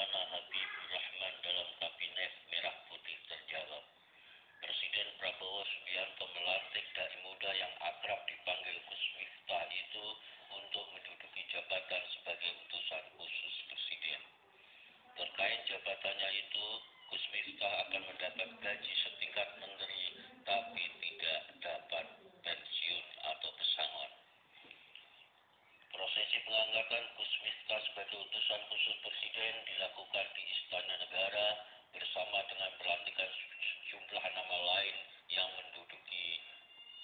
Laksana Habibur Rahman dalam Kabinet Merah Putih terjawab. Presiden Prabowo Subianto melantik dai muda yang akrab dipanggil Gus Miftah itu untuk menduduki jabatan sebagai utusan khusus Presiden. Terkait jabatannya itu, Gus Miftah akan mendapat gaji setingkat menteri, tapi tidak dapat pensiun atau pesangon. Prosesi pengangkatan Gus Miftah sebagai utusan khusus Presiden dilakukan di Istana Negara bersama dengan pelantikan sejumlah nama lain yang menduduki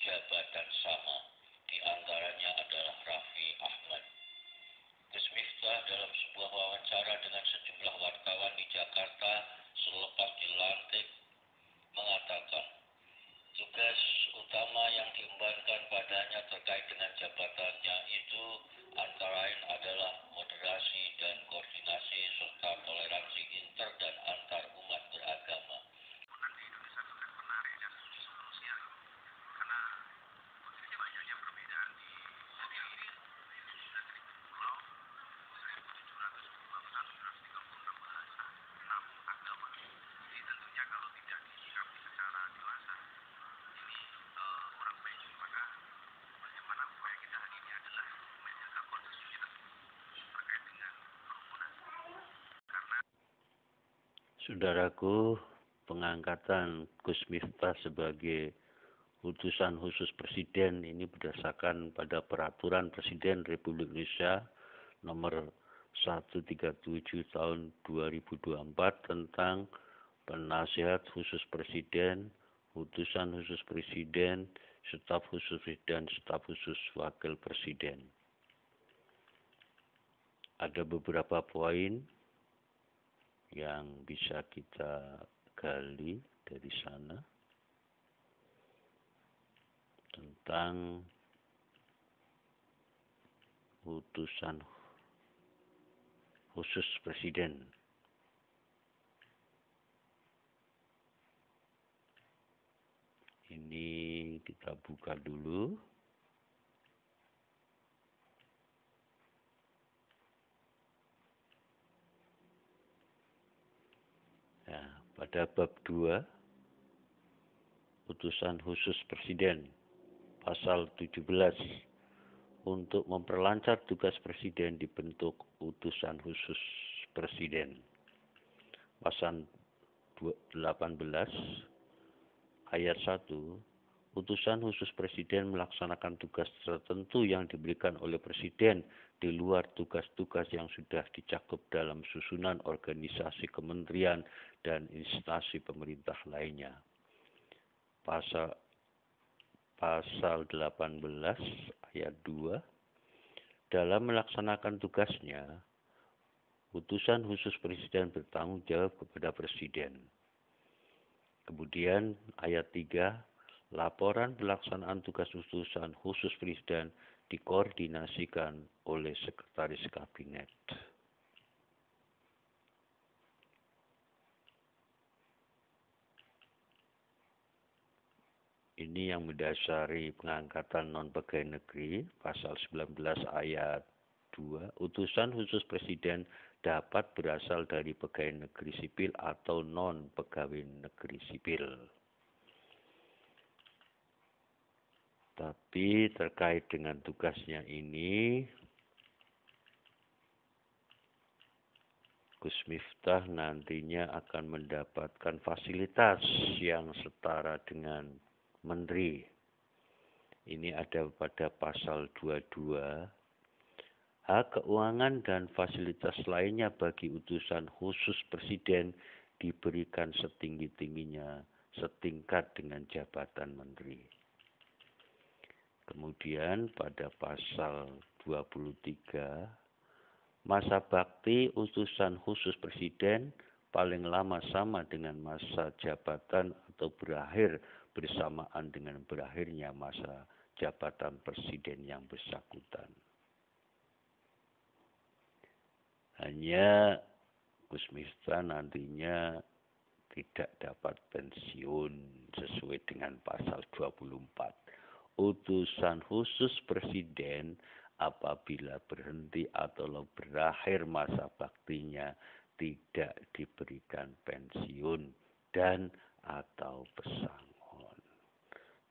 jabatan sama. Di antaranya adalah Raffi Ahmad. Gus Miftah dalam sebuah wawancara dengan sejumlah wartawan di Jakarta selepas dilantik mengatakan, tugas utama yang diembankan padanya terkait dengan jabatannya itu antara lain adalah moderasi dan koordinasi serta toleransi inter dan antar umat beragama. Di Indonesia itu kan menarik dan sosial karena begitu banyaknya perbedaan jadi ini sudah 1000 pulau, 1700 bangsa, 736 bahasa, 6 agama. Jadi tentunya kalau tidak disikapi secara dewasa ini kurang baik. Maka bagaimana upaya kita hari ini adalah menjaga konsistensitas terkait dengan kerukunan. Karena Saudaraku, pengangkatan Gus Miftah sebagai utusan khusus Presiden ini berdasarkan pada Peraturan Presiden Republik Indonesia nomor 137 tahun 2024 tentang penasihat khusus Presiden, utusan khusus Presiden, staf khusus dan staf khusus Wakil Presiden. Ada beberapa poin yang bisa kita gali dari sana tentang utusan khusus Presiden. Ini kita buka dulu. Ya, pada bab 2 utusan khusus Presiden pasal 17 untuk memperlancar tugas Presiden dibentuk utusan khusus Presiden. Pasal 18 ayat 1, utusan khusus Presiden melaksanakan tugas tertentu yang diberikan oleh Presiden di luar tugas-tugas yang sudah dicakup dalam susunan organisasi kementerian dan instansi pemerintah lainnya. Pasal 18 ayat 2, dalam melaksanakan tugasnya, utusan khusus Presiden bertanggung jawab kepada Presiden. Kemudian ayat 3, laporan pelaksanaan tugas utusan khusus Presiden dikoordinasikan oleh Sekretaris Kabinet. Ini yang mendasari pengangkatan non-pegawai negeri, pasal 19 ayat 2, utusan khusus Presiden dapat berasal dari pegawai negeri sipil atau non-pegawai negeri sipil. Tapi terkait dengan tugasnya ini, Gus Miftah nantinya akan mendapatkan fasilitas yang setara dengan menteri. Ini ada pada pasal 22. Hak keuangan dan fasilitas lainnya bagi utusan khusus Presiden diberikan setinggi-tingginya setingkat dengan jabatan menteri. Kemudian pada pasal 23, masa bakti utusan khusus Presiden paling lama sama dengan masa jabatan atau berakhir bersamaan dengan berakhirnya masa jabatan Presiden yang bersangkutan. Hanya Gus Miftah nantinya tidak dapat pensiun sesuai dengan pasal 24. Utusan khusus Presiden apabila berhenti atau berakhir masa baktinya tidak diberikan pensiun dan atau pesangon.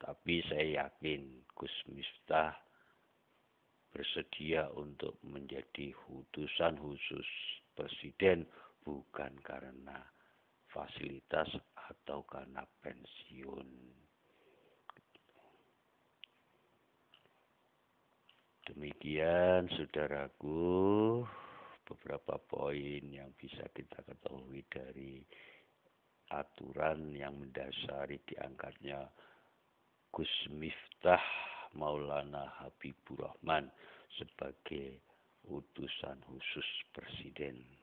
Tapi saya yakin Gus Miftah bersedia untuk menjadi utusan khusus presiden bukan karena fasilitas atau karena pensiun. Demikian saudaraku beberapa poin yang bisa kita ketahui dari aturan yang mendasari diangkatnya Gus Miftah Maulana Habibur Rahman sebagai utusan khusus presiden.